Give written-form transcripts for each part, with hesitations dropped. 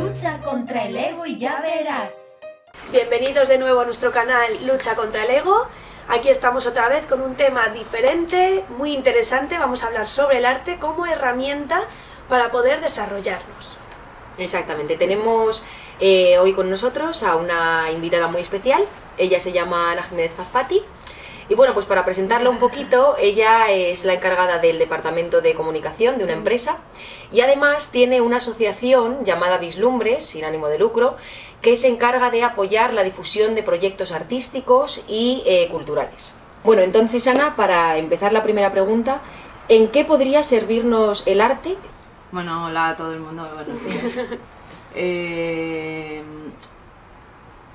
Lucha contra el ego y ya verás. Bienvenidos de nuevo a nuestro canal Lucha contra el ego. Aquí estamos otra vez con un tema diferente, muy interesante. Vamos a hablar sobre el arte como herramienta para poder desarrollarnos. Exactamente, tenemos hoy con nosotros a una invitada muy especial. Ella se llama Ana Jiménez Pazpati. Y bueno, pues para presentarla un poquito, ella es la encargada del departamento de comunicación de una empresa y además tiene una asociación llamada Vislumbres, sin ánimo de lucro, que se encarga de apoyar la difusión de proyectos artísticos y culturales. Bueno, entonces Ana, para empezar la primera pregunta, ¿en qué podría servirnos el arte? Bueno, hola a todo el mundo, buenos días.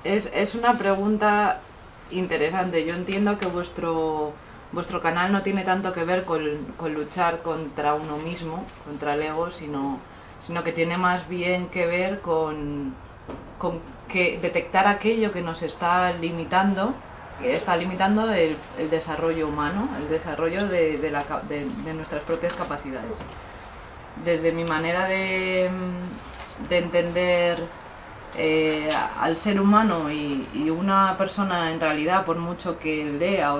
Es una pregunta interesante. Yo entiendo que vuestro canal no tiene tanto que ver con luchar contra uno mismo, contra el ego, sino que tiene más bien que ver con que detectar aquello que nos está limitando el desarrollo humano, el desarrollo de nuestras propias capacidades. Desde mi manera de entender al ser humano y una persona en realidad, por mucho que lea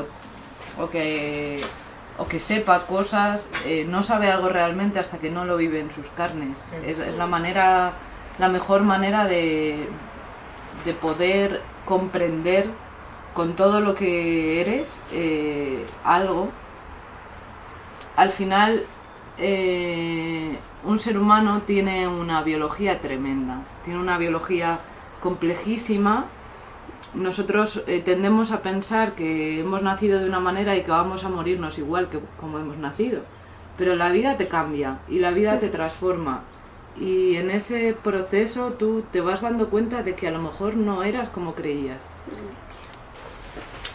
o que sepa cosas, no sabe algo realmente hasta que no lo vive en sus carnes. Es la mejor manera de poder comprender con todo lo que eres algo. Al final, un ser humano tiene una biología tremenda, tiene una biología complejísima. Nosotros tendemos a pensar que hemos nacido de una manera y que vamos a morirnos igual que como hemos nacido, pero la vida te cambia y la vida te transforma, y en ese proceso tú te vas dando cuenta de que a lo mejor no eras como creías.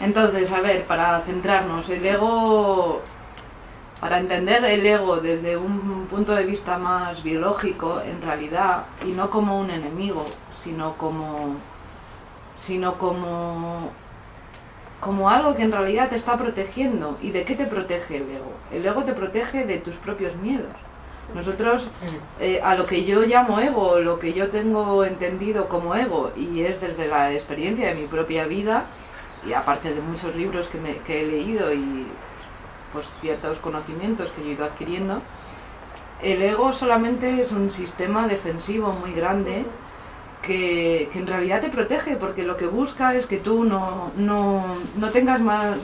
Entonces, a ver, para centrarnos, el ego... Para entender el ego desde un punto de vista más biológico, en realidad, y no como un enemigo, sino como algo que en realidad te está protegiendo. ¿Y de qué te protege el ego? El ego te protege de tus propios miedos. Nosotros, a lo que yo llamo ego, lo que yo tengo entendido como ego, y es desde la experiencia de mi propia vida, y aparte de muchos libros que he leído y pues ciertos conocimientos que yo he ido adquiriendo, el ego solamente es un sistema defensivo muy grande que en realidad te protege, porque lo que busca es que tú no tengas más,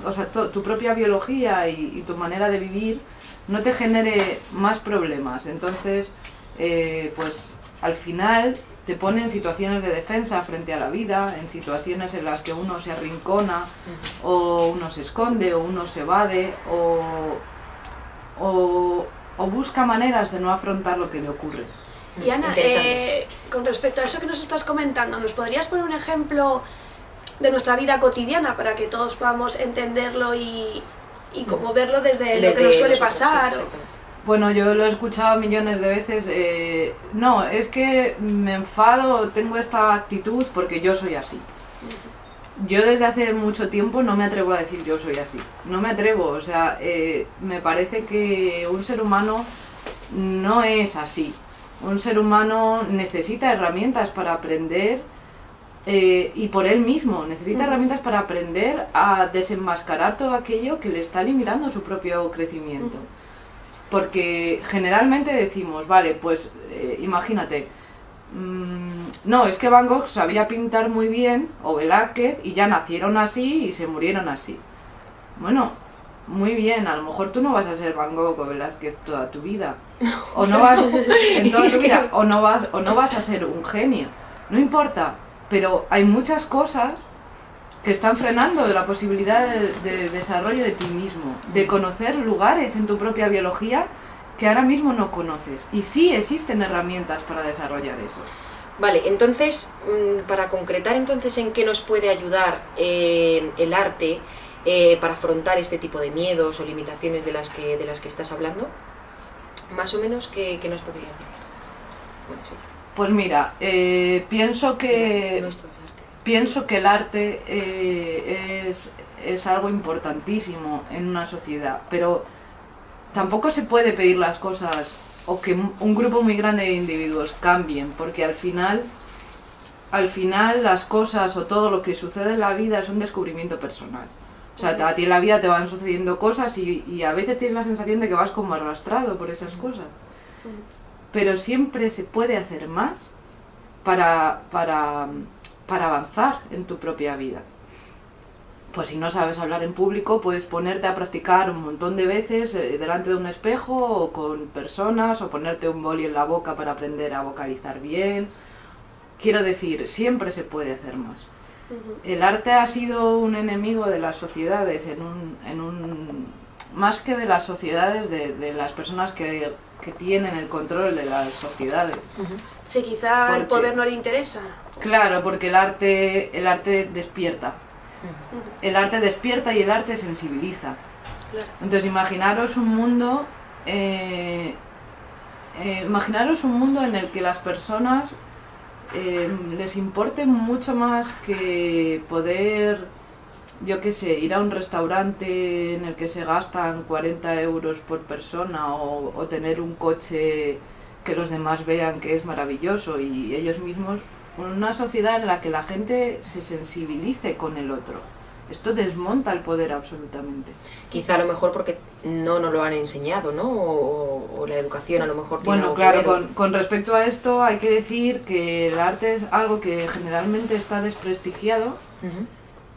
o sea, tu propia biología y tu manera de vivir no te genere más problemas. Entonces, pues al final te pone en situaciones de defensa frente a la vida, en situaciones en las que uno se arrincona, o uno se esconde, o uno se evade, o busca maneras de no afrontar lo que le ocurre. Y Ana, con respecto a eso que nos estás comentando, ¿nos podrías poner un ejemplo de nuestra vida cotidiana para que todos podamos entenderlo y como verlo desde lo que nos suele pasar? Sí, bueno, yo lo he escuchado millones de veces. No, es que me enfado, tengo esta actitud porque yo soy así. Yo desde hace mucho tiempo no me atrevo a decir yo soy así. No me atrevo, o sea, me parece que un ser humano no es así. Un ser humano necesita herramientas para aprender, y por él mismo necesita herramientas para aprender a desenmascarar todo aquello que le está limitando su propio crecimiento. Porque generalmente decimos, vale, pues imagínate, no, es que Van Gogh sabía pintar muy bien, o Velázquez, y ya nacieron así y se murieron así. Bueno, muy bien, a lo mejor tú no vas a ser Van Gogh o Velázquez toda tu vida, o no vas en toda tu vida, o no vas a ser un genio, no importa, pero hay muchas cosas que están frenando la posibilidad de desarrollo de ti mismo, de conocer lugares en tu propia biología que ahora mismo no conoces. Y sí existen herramientas para desarrollar eso. Vale, entonces, para concretar entonces en qué nos puede ayudar el arte para afrontar este tipo de miedos o limitaciones de las que estás hablando, más o menos, ¿qué nos podrías decir? Bueno, sí. Pues mira, pienso que el arte es algo importantísimo en una sociedad, pero tampoco se puede pedir las cosas o que un grupo muy grande de individuos cambien, porque al final las cosas o todo lo que sucede en la vida es un descubrimiento personal. O sea, a ti en la vida te van sucediendo cosas y a veces tienes la sensación de que vas como arrastrado por esas cosas. Pero siempre se puede hacer más para avanzar en tu propia vida. Pues si no sabes hablar en público, puedes ponerte a practicar un montón de veces delante de un espejo o con personas, o ponerte un boli en la boca para aprender a vocalizar bien. Quiero decir, siempre se puede hacer más. El arte ha sido un enemigo de las sociedades, más que de las sociedades, de las personas que tienen el control de las sociedades. Sí, quizá el poder no le interesa. Claro, porque el arte despierta. El arte despierta y el arte sensibiliza. Claro. Entonces imaginaros un mundo en el que las personas les importe mucho más que poder, yo qué sé, ir a un restaurante en el que se gastan 40 euros por persona, o tener un coche que los demás vean que es maravilloso y ellos mismos. Una sociedad en la que la gente se sensibilice con el otro. Esto desmonta el poder absolutamente. Quizá a lo mejor porque no nos lo han enseñado, ¿no? O la educación a lo mejor tiene Bueno, algo claro, que ver, con respecto a esto hay que decir que el arte es algo que generalmente está desprestigiado.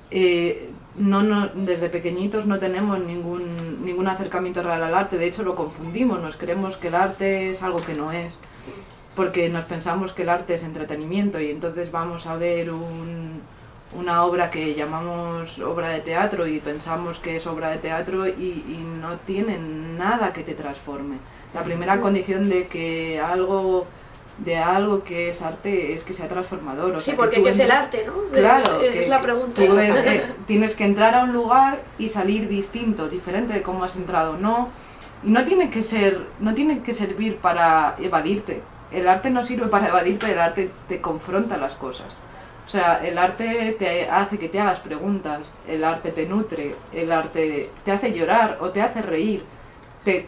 Desde pequeñitos no tenemos ningún acercamiento real al arte. De hecho lo confundimos, nos creemos que el arte es algo que no es, porque nos pensamos que el arte es entretenimiento y entonces vamos a ver una obra que llamamos obra de teatro y pensamos que es obra de teatro y no tiene nada que te transforme. La primera condición de algo que es arte es que sea transformador. O Sí, sea, porque ¿qué es el arte, no? Claro, es la pregunta. Tienes que entrar a un lugar y salir distinto, diferente de cómo has entrado. Y no tiene que servir para evadirte. El arte no sirve para evadirte, el arte te confronta las cosas. O sea, el arte te hace que te hagas preguntas, el arte te nutre, el arte te hace llorar o te hace reír,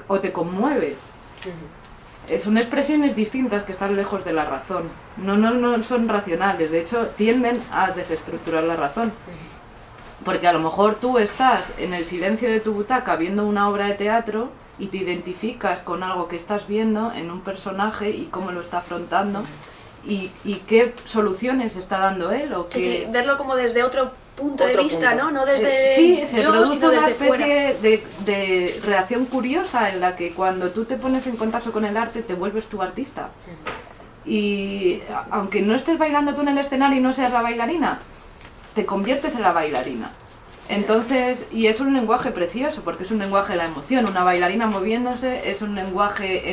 o te conmueve. Son expresiones distintas que están lejos de la razón. No son racionales, de hecho tienden a desestructurar la razón. Porque a lo mejor tú estás en el silencio de tu butaca viendo una obra de teatro y te identificas con algo que estás viendo en un personaje y cómo lo está afrontando y qué soluciones está dando él. O sí, verlo como desde otro punto de vista, punto. No desde sí, se yo, produce sino una desde fuera. especie de reacción curiosa en la que cuando tú te pones en contacto con el arte te vuelves tu artista. Y aunque no estés bailando tú en el escenario y no seas la bailarina, te conviertes en la bailarina. Entonces, y es un lenguaje precioso porque es un lenguaje de la emoción. Una bailarina moviéndose es un lenguaje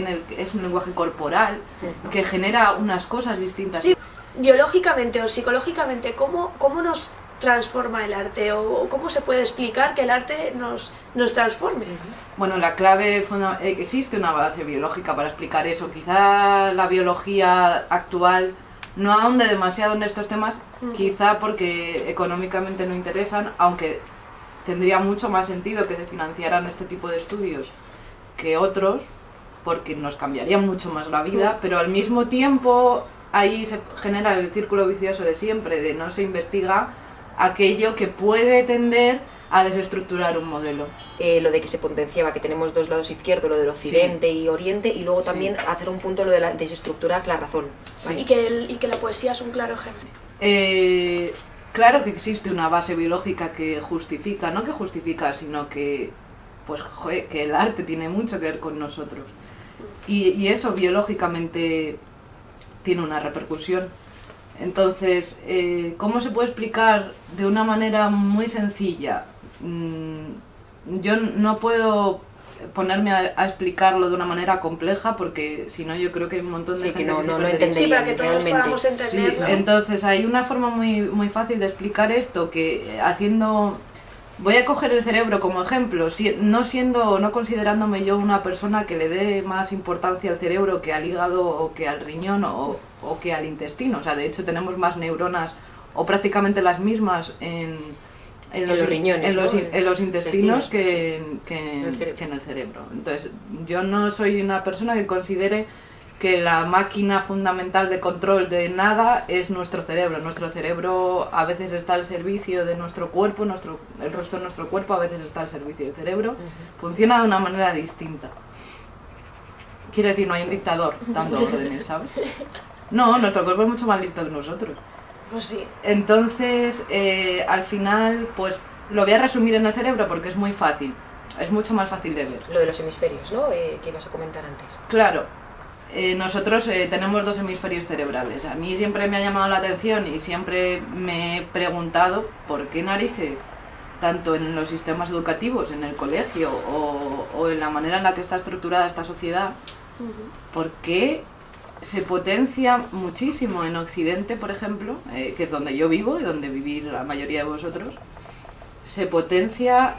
corporal que genera unas cosas distintas. Sí, biológicamente o psicológicamente, ¿cómo nos transforma el arte? ¿O cómo se puede explicar que el arte nos transforme? Bueno, la clave existe una base biológica para explicar eso. Quizá la biología actual no ahonde demasiado en estos temas, quizá porque económicamente no interesan, aunque tendría mucho más sentido que se financiaran este tipo de estudios que otros, porque nos cambiaría mucho más la vida, pero al mismo tiempo ahí se genera el círculo vicioso de siempre, de no se investiga aquello que puede tender a desestructurar un modelo. Lo de que se potenciaba, que tenemos dos lados izquierdos, lo del occidente y oriente, y luego también hacer un punto lo de desestructurar la razón. Sí. Y que la poesía es un claro ejemplo. Claro que existe una base biológica que justifica, no que justifica, sino que, pues, que el arte tiene mucho que ver con nosotros. Y eso biológicamente tiene una repercusión. Entonces, ¿cómo se puede explicar de una manera muy sencilla? Yo no puedo ponerme a explicarlo de una manera compleja porque si no yo creo que hay un montón de gente que no lo entendería. Sí, para que todos realmente podamos entenderlo. Sí, entonces hay una forma muy fácil de explicar esto que voy a coger el cerebro como ejemplo, no considerándome yo una persona que le dé más importancia al cerebro que al hígado o que al riñón o que al intestino. O sea, de hecho tenemos más neuronas o prácticamente las mismas en En los riñones, en los intestinos intestinos. que El cerebro. en el cerebro. Entonces, yo no soy una persona que considere que la máquina fundamental de control de nada es nuestro cerebro. Nuestro cerebro a veces está al servicio de nuestro cuerpo, el resto de nuestro cuerpo a veces está al servicio del cerebro. Funciona de una manera distinta. Quiero decir, no hay un dictador dando órdenes, ¿sabes? No, nuestro cuerpo es mucho más listo que nosotros. Pues sí. Entonces, al final, pues lo voy a resumir en el cerebro porque es muy fácil. Es mucho más fácil de ver. Lo de los hemisferios, ¿no? Que ibas a comentar antes. Claro, nosotros tenemos 2 hemisferios cerebrales. A mí siempre me ha llamado la atención y siempre me he preguntado por qué narices, tanto en los sistemas educativos, en el colegio o en la manera en la que está estructurada esta sociedad, por qué se potencia muchísimo en Occidente, por ejemplo, que es donde yo vivo y donde vivís la mayoría de vosotros, se potencia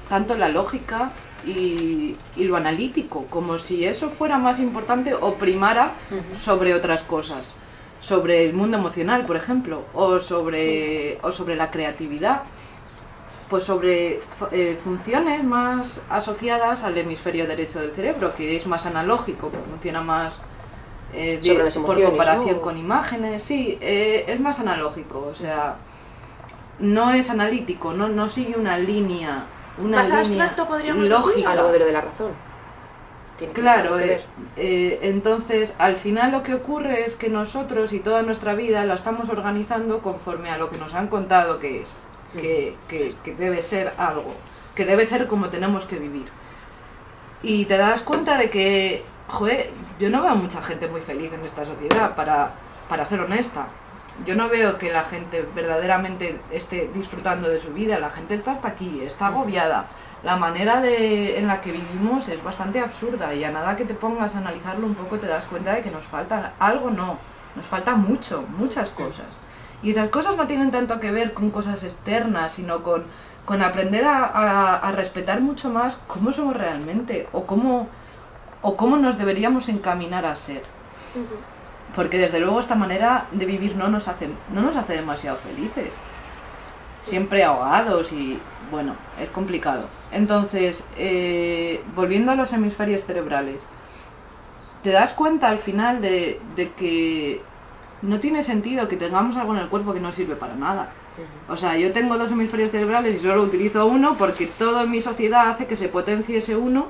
tanto la lógica y lo analítico, como si eso fuera más importante o primara sobre otras cosas, sobre el mundo emocional, por ejemplo, o sobre la creatividad, pues sobre funciones más asociadas al hemisferio derecho del cerebro, que es más analógico, que funciona más sobre las emociones, por comparación, ¿no?, con imágenes, sí, es más analógico, o sea, no es analítico, no sigue una línea. Más abstracto, podríamos decir. Lógica. Algo de lo de la razón. Claro, entonces al final lo que ocurre es que nosotros y toda nuestra vida la estamos organizando conforme a lo que nos han contado que es, que debe ser algo, que debe ser como tenemos que vivir. Y te das cuenta de que, joder, yo no veo mucha gente muy feliz en esta sociedad, para ser honesta. Yo no veo que la gente verdaderamente esté disfrutando de su vida, la gente está hasta aquí, está agobiada. La manera en la que vivimos es bastante absurda y a nada que te pongas a analizarlo un poco te das cuenta de que nos falta algo, nos falta muchas cosas. Y esas cosas no tienen tanto que ver con cosas externas, sino con aprender a respetar mucho más cómo somos realmente o cómo nos deberíamos encaminar a ser. Porque desde luego esta manera de vivir no nos hace demasiado felices. Siempre ahogados y bueno, es complicado. Entonces, volviendo a los hemisferios cerebrales, te das cuenta al final de que no tiene sentido que tengamos algo en el cuerpo que no sirve para nada. O sea, yo tengo 2 hemisferios cerebrales y solo utilizo uno porque todo en mi sociedad hace que se potencie ese uno.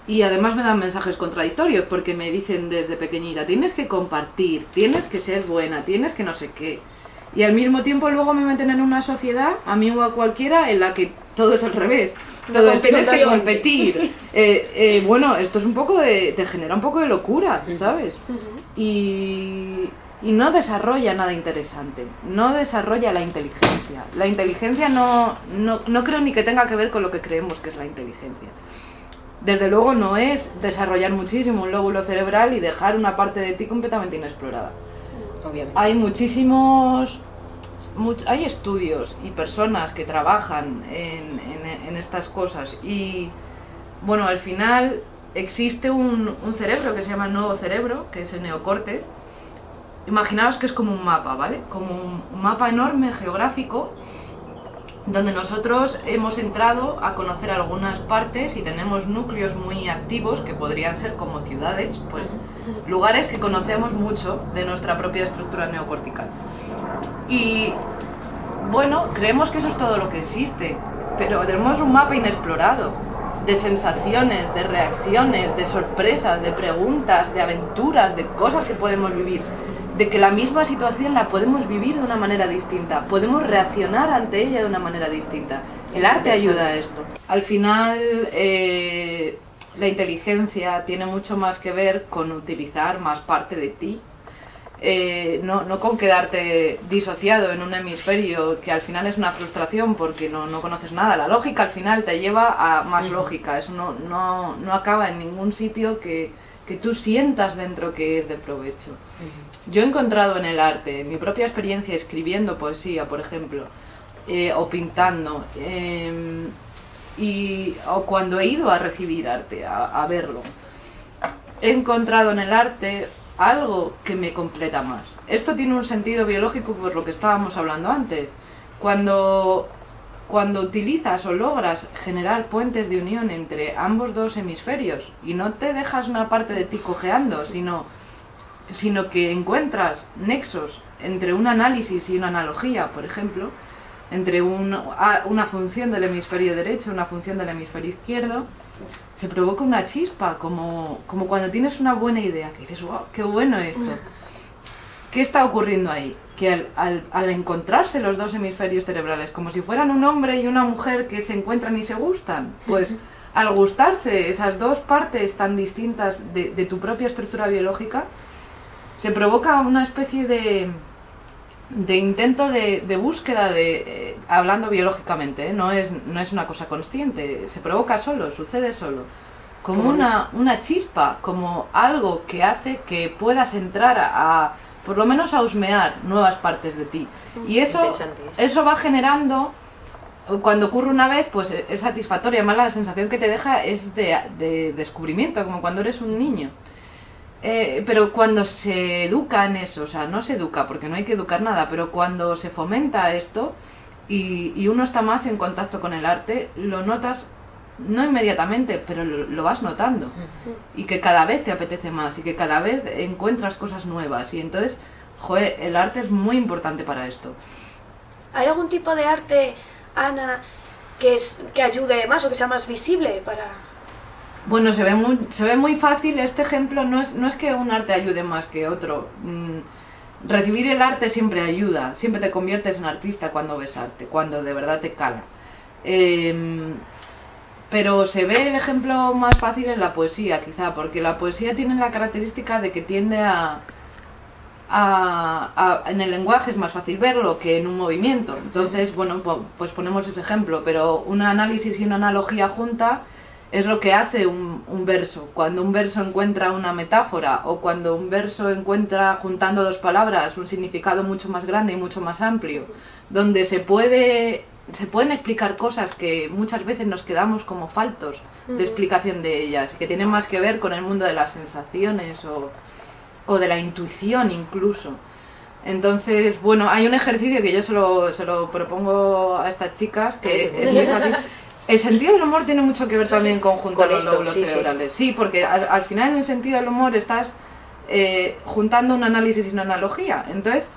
Y además me dan mensajes contradictorios porque me dicen desde pequeñita, tienes que compartir, tienes que ser buena, tienes que no sé qué. Y al mismo tiempo luego me meten en una sociedad, a mí o a cualquiera, en la que todo es al revés. Todo es tienes que competir. Bueno, esto es un poco te genera un poco de locura, ¿sabes? Y no desarrolla nada interesante, no desarrolla la inteligencia. La inteligencia no creo ni que tenga que ver con lo que creemos que es la inteligencia. Desde luego no es desarrollar muchísimo un lóbulo cerebral y dejar una parte de ti completamente inexplorada. Obviamente. Hay estudios y personas que trabajan en estas cosas y bueno, al final existe un cerebro que se llama el nuevo cerebro, que es el neocórtex. Imaginaos que es como un mapa, ¿vale? Como un mapa enorme geográfico donde nosotros hemos entrado a conocer algunas partes y tenemos núcleos muy activos que podrían ser como ciudades, pues lugares que conocemos mucho de nuestra propia estructura neocortical. Y bueno, creemos que eso es todo lo que existe, pero tenemos un mapa inexplorado de sensaciones, de reacciones, de sorpresas, de preguntas, de aventuras, de cosas que podemos vivir. De que la misma situación la podemos vivir de una manera distinta, podemos reaccionar ante ella de una manera distinta. El arte ayuda a esto. Al final, la inteligencia tiene mucho más que ver con utilizar más parte de ti, no con quedarte disociado en un hemisferio, que al final es una frustración porque no conoces nada. La lógica al final te lleva a más lógica, eso no acaba en ningún sitio que tú sientas dentro que es de provecho. Yo he encontrado en el arte, en mi propia experiencia escribiendo poesía, por ejemplo, o pintando, o cuando he ido a recibir arte, a verlo, he encontrado en el arte algo que me completa más. Esto tiene un sentido biológico por lo que estábamos hablando antes, Cuando utilizas o logras generar puentes de unión entre ambos dos hemisferios y no te dejas una parte de ti cojeando, sino que encuentras nexos entre un análisis y una analogía, por ejemplo, entre una función del hemisferio derecho y una función del hemisferio izquierdo, se provoca una chispa, como cuando tienes una buena idea, que dices, wow, qué bueno esto. ¿Qué está ocurriendo ahí? Que al encontrarse los dos hemisferios cerebrales, como si fueran un hombre y una mujer que se encuentran y se gustan, pues al gustarse esas dos partes tan distintas de tu propia estructura biológica, se provoca una especie de intento de búsqueda, hablando biológicamente, ¿eh? No es una cosa consciente, se provoca solo, sucede solo, como una chispa, como algo que hace que puedas entrar por lo menos a husmear nuevas partes de ti. Y eso va generando, cuando ocurre una vez, pues es satisfactoria. Además, la sensación que te deja es de descubrimiento, como cuando eres un niño. Pero cuando se educa en eso, o sea, no se educa porque no hay que educar nada, pero cuando se fomenta esto y uno está más en contacto con el arte, lo notas, no inmediatamente, pero lo vas notando, y que cada vez te apetece más y que cada vez encuentras cosas nuevas, y entonces, joder, el arte es muy importante para esto. ¿Hay algún tipo de arte, Ana, que ayude más o que sea más visible para...? Bueno, se ve muy fácil. Este ejemplo no es que un arte ayude más que otro. Recibir el arte siempre ayuda, siempre te conviertes en artista cuando ves arte, cuando de verdad te cala. Pero se ve el ejemplo más fácil en la poesía, quizá, porque la poesía tiene la característica de que tiende en el lenguaje es más fácil verlo que en un movimiento. Entonces, bueno, pues ponemos ese ejemplo, pero un análisis y una analogía junta es lo que hace un verso. Cuando un verso encuentra una metáfora, o cuando un verso encuentra, juntando dos palabras, un significado mucho más grande y mucho más amplio, donde se pueden explicar cosas que muchas veces nos quedamos como faltos de explicación de ellas, y que tienen más que ver con el mundo de las sensaciones o de la intuición incluso. Entonces, bueno, hay un ejercicio que yo se lo propongo a estas chicas, que es muy fácil. El sentido del humor tiene mucho que ver también con juntar los lóbulos cerebrales. Sí, porque al final en el sentido del humor estás juntando un análisis y una analogía. Entonces,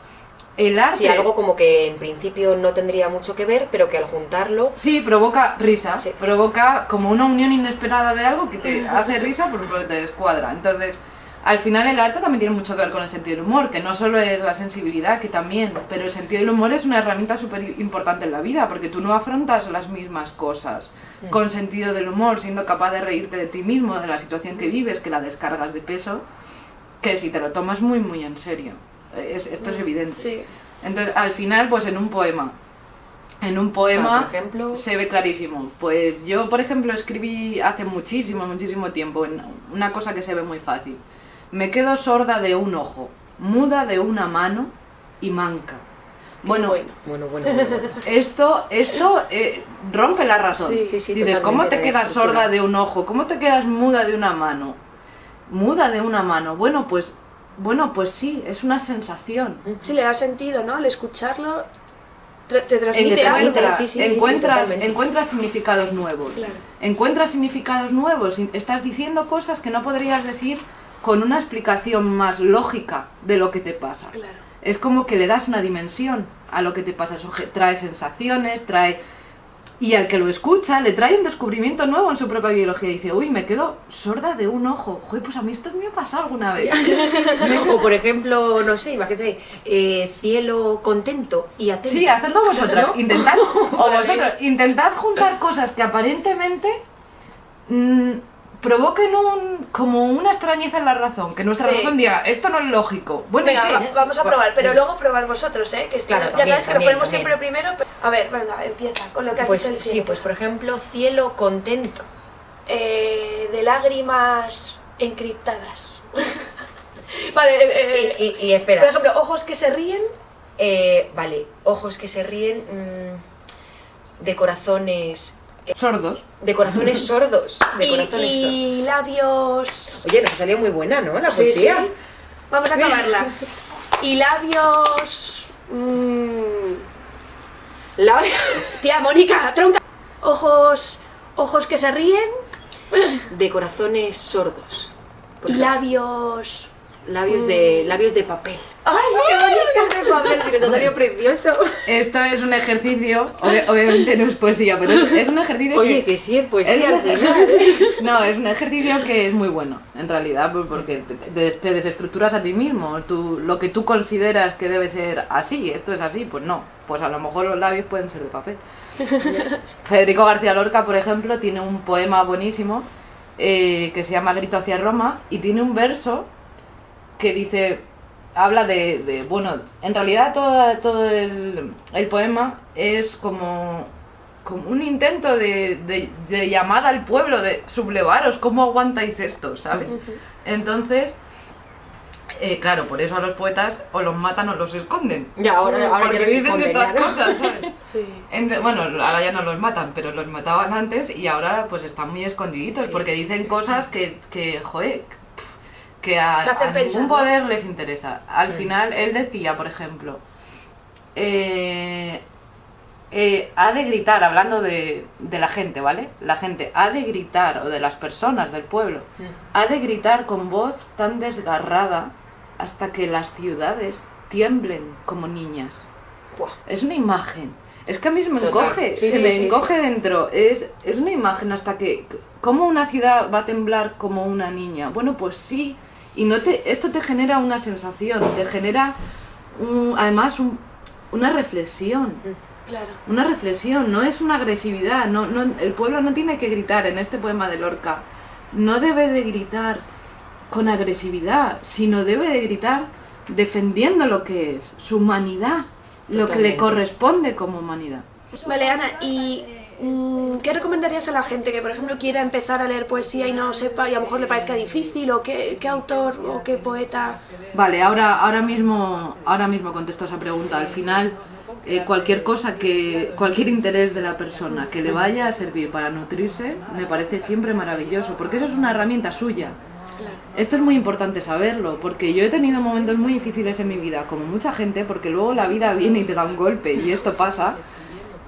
el arte... Sí, algo como que en principio no tendría mucho que ver, pero que al juntarlo... Sí, provoca risa, provoca como una unión inesperada de algo que te hace risa porque te descuadra. Entonces, al final el arte también tiene mucho que ver con el sentido del humor, que no solo es la sensibilidad, que también, pero el sentido del humor es una herramienta súper importante en la vida, porque tú no afrontas las mismas cosas con sentido del humor, siendo capaz de reírte de ti mismo, de la situación que vives, que la descargas de peso, que si te lo tomas muy muy en serio. Esto es evidente. Sí. Entonces, al final, pues en un poema, por ejemplo, se ve clarísimo. Pues yo, por ejemplo, escribí hace muchísimo tiempo una cosa que se ve muy fácil. Me quedo sorda de un ojo, muda de una mano y manca. Bueno. Esto rompe la razón. Sí, dices, ¿cómo te quedas sorda de un ojo? ¿Cómo te quedas muda de una mano? Muda de una mano. Bueno, pues sí, es una sensación. Sí, le da sentido, ¿no? Al escucharlo te transmite algo. Encuentras significados nuevos. Claro. Encuentras significados nuevos. Estás diciendo cosas que no podrías decir con una explicación más lógica de lo que te pasa. Claro. Es como que le das una dimensión a lo que te pasa. Eso trae sensaciones, y al que lo escucha le trae un descubrimiento nuevo en su propia biología. Dice, uy, me quedo sorda de un ojo. Joder, pues a mí esto me ha pasado alguna vez. O por ejemplo, no sé, imagínate, cielo contento y atento. Sí, hacedlo vosotras. Intentad juntar cosas que aparentemente provoquen como una extrañeza en la razón, que nuestra razón diga, esto no es lógico. Bueno, venga, vamos a probar, pero luego probar vosotros, que claro, ya sabes que lo ponemos también. siempre primero. A ver, venga, empieza con lo que has dicho el cielo. Sí, pues por ejemplo, cielo contento. De lágrimas encriptadas. Vale, y espera. Por ejemplo, ojos que se ríen. Vale, ojos que se ríen, de corazones... sordos. De corazones sordos. Y labios... Oye, nos ha salido muy buena, ¿no? La poesía. Sí. Vamos a acabarla. Y labios... Tía Mónica, tronca. Ojos que se ríen de corazones sordos. y labios... Labios de papel. ¡Ay, qué bonita de papel! Giratorio precioso. Esto es un ejercicio, obviamente no es poesía, pero es un ejercicio Oye, que sí es poesía al final. No, es un ejercicio que es muy bueno, en realidad, porque te desestructuras a ti mismo. Lo que tú consideras que debe ser así, esto es así, pues no. Pues a lo mejor los labios pueden ser de papel. Federico García Lorca, por ejemplo, tiene un poema buenísimo que se llama Grito hacia Roma, y tiene un verso que dice, habla bueno, en realidad todo el poema es como un intento de llamada al pueblo, de sublevaros, ¿cómo aguantáis esto? ¿Sabes? Entonces, claro, por eso a los poetas o los matan o los esconden. Ya, ahora porque ya los dicen esconden, estas ya, ¿no? cosas, ¿sabes? Sí. Bueno, ahora ya no los matan, pero los mataban antes y ahora pues están muy escondiditos, Sí. porque dicen cosas que joder, que a hacen pensar, ningún ¿no? poder les interesa. Al final, él decía, por ejemplo, ha de gritar, hablando de la gente, ¿vale? La gente ha de gritar, o de las personas del pueblo, ha de gritar con voz tan desgarrada hasta que las ciudades tiemblen como niñas. Buah. Es una imagen. Es que a mí se me Total. encoge, Sí, se sí, me sí, encoge dentro. Es una imagen hasta que... ¿Cómo una ciudad va a temblar como una niña? Bueno, pues sí. Y esto te genera una sensación, te genera además una reflexión. Claro. Una reflexión, no es una agresividad. El pueblo no tiene que gritar en este poema de Lorca. No debe de gritar con agresividad, sino debe de gritar defendiendo lo que es, su humanidad, lo que le Totalmente. corresponde como humanidad. Vale, Ana, ¿y qué recomendarías a la gente que, por ejemplo, quiera empezar a leer poesía y no sepa, y a lo mejor le parezca difícil, o qué autor o qué poeta? Vale, ahora mismo contesto esa pregunta. Al final, cualquier interés de la persona que le vaya a servir para nutrirse, me parece siempre maravilloso, porque eso es una herramienta suya. Claro. Esto es muy importante saberlo, porque yo he tenido momentos muy difíciles en mi vida, como mucha gente, porque luego la vida viene y te da un golpe, y esto pasa,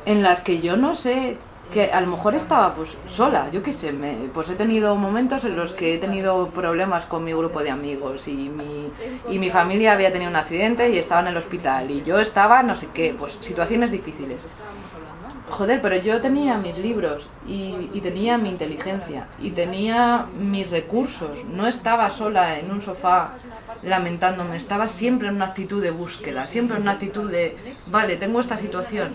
en las que yo no sé, que a lo mejor estaba pues sola, yo qué sé, pues he tenido momentos en los que he tenido problemas con mi grupo de amigos, y mi familia había tenido un accidente y estaba en el hospital, y yo estaba no sé qué, pues situaciones difíciles. Joder, pero yo tenía mis libros y tenía mi inteligencia y tenía mis recursos. No estaba sola en un sofá lamentándome, estaba siempre en una actitud de búsqueda, siempre en una actitud de, vale, tengo esta situación,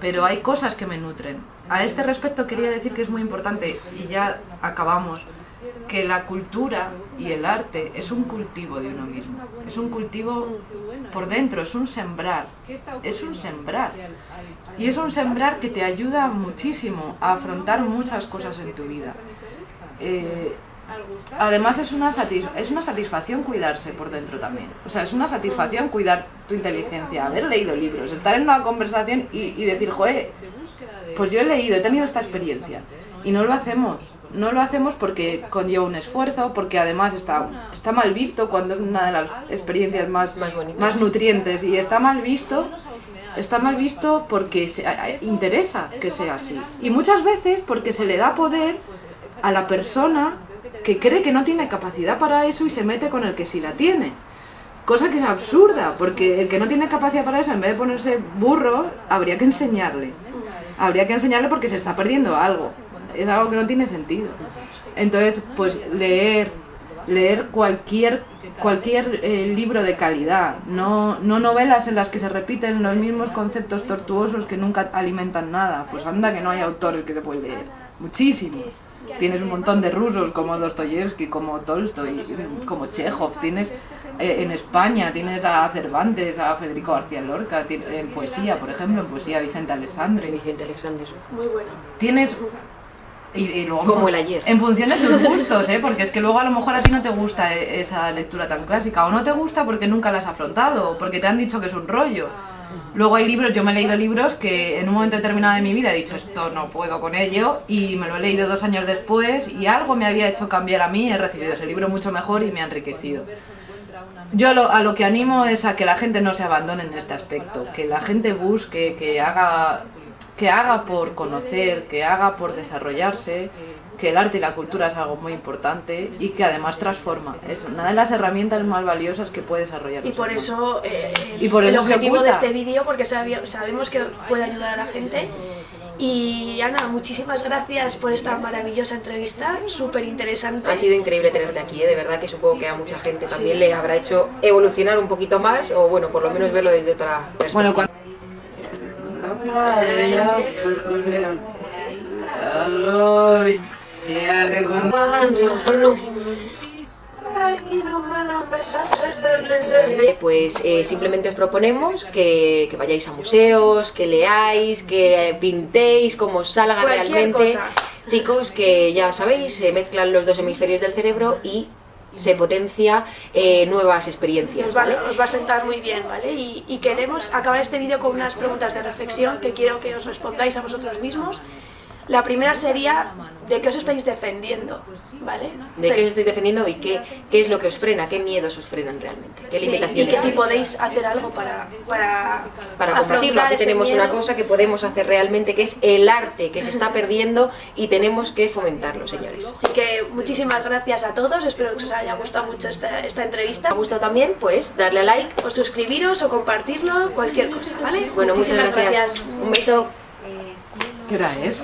pero hay cosas que me nutren. A este respecto quería decir que es muy importante, y ya acabamos, que la cultura y el arte es un cultivo de uno mismo, es un cultivo por dentro, es un sembrar, y es un sembrar que te ayuda muchísimo a afrontar muchas cosas en tu vida. Además es una satisfacción cuidarse por dentro también, o sea, es una satisfacción cuidar tu inteligencia, haber leído libros, estar en una conversación y decir, joder, pues yo he leído, he tenido esta experiencia, y no lo hacemos porque conlleva un esfuerzo, porque además está mal visto cuando es una de las experiencias más nutrientes, y está mal visto porque interesa que sea así, y muchas veces porque se le da poder a la persona que cree que no tiene capacidad para eso y se mete con el que sí la tiene, cosa que es absurda, porque el que no tiene capacidad para eso, en vez de ponerse burro, habría que enseñarle porque se está perdiendo algo. Es algo que no tiene sentido. Entonces, pues leer cualquier libro de calidad, no novelas en las que se repiten los mismos conceptos tortuosos que nunca alimentan nada. Pues anda que no hay autores que se pueden leer. Muchísimos. Tienes un montón de rusos como Dostoyevsky, como Tolstoy, como Chekhov. Tienes en España, tienes a Cervantes, a Federico García Lorca, en poesía, por ejemplo, en poesía Vicente Alexandre. Muy bueno. Tienes... Y luego, como el ayer. En función de tus gustos, porque es que luego a lo mejor a ti no te gusta esa lectura tan clásica, o no te gusta porque nunca la has afrontado, o porque te han dicho que es un rollo. Luego hay libros, yo me he leído libros que en un momento determinado de mi vida he dicho, esto no puedo con ello, y me lo he leído 2 años después y algo me había hecho cambiar a mí, he recibido ese libro mucho mejor y me ha enriquecido. yo a lo que animo es a que la gente no se abandone en este aspecto, que la gente busque, que haga por conocer, que haga por desarrollarse, que el arte y la cultura es algo muy importante y que además transforma. Es una de las herramientas más valiosas que puede desarrollar. Y por eso, el objetivo de este vídeo, porque sabemos que puede ayudar a la gente. Y Ana, muchísimas gracias por esta maravillosa entrevista, súper interesante. Ha sido increíble tenerte aquí, de verdad que supongo que a mucha gente también le habrá hecho evolucionar un poquito más, o bueno, por lo menos verlo desde otra perspectiva. Pues simplemente os proponemos que vayáis a museos, que leáis, que pintéis, como os salga Cualquier realmente. cosa. Chicos, que ya sabéis, se mezclan los dos hemisferios del cerebro y se potencia nuevas experiencias, ¿vale? Nos va a sentar muy bien, ¿vale? Y queremos acabar este vídeo con unas preguntas de reflexión que quiero que os respondáis a vosotros mismos. La primera sería, ¿de qué os estáis defendiendo? ¿Vale? ¿De qué os estáis defendiendo y qué es lo que os frena? ¿Qué miedos os frenan realmente? ¿Qué Sí, limitaciones? y que si podéis hacer algo para Para combatirlo, aquí ese tenemos miedo. una cosa que podemos hacer realmente, que es el arte, que se está perdiendo y tenemos que fomentarlo, señores. Así que muchísimas gracias a todos, espero que os haya gustado mucho esta entrevista. ¿Os ha gustado también? Pues darle a like. O suscribiros o compartirlo, cualquier cosa, ¿vale? Bueno, Muchísimas muchas gracias. Un beso. ¿Qué hora es?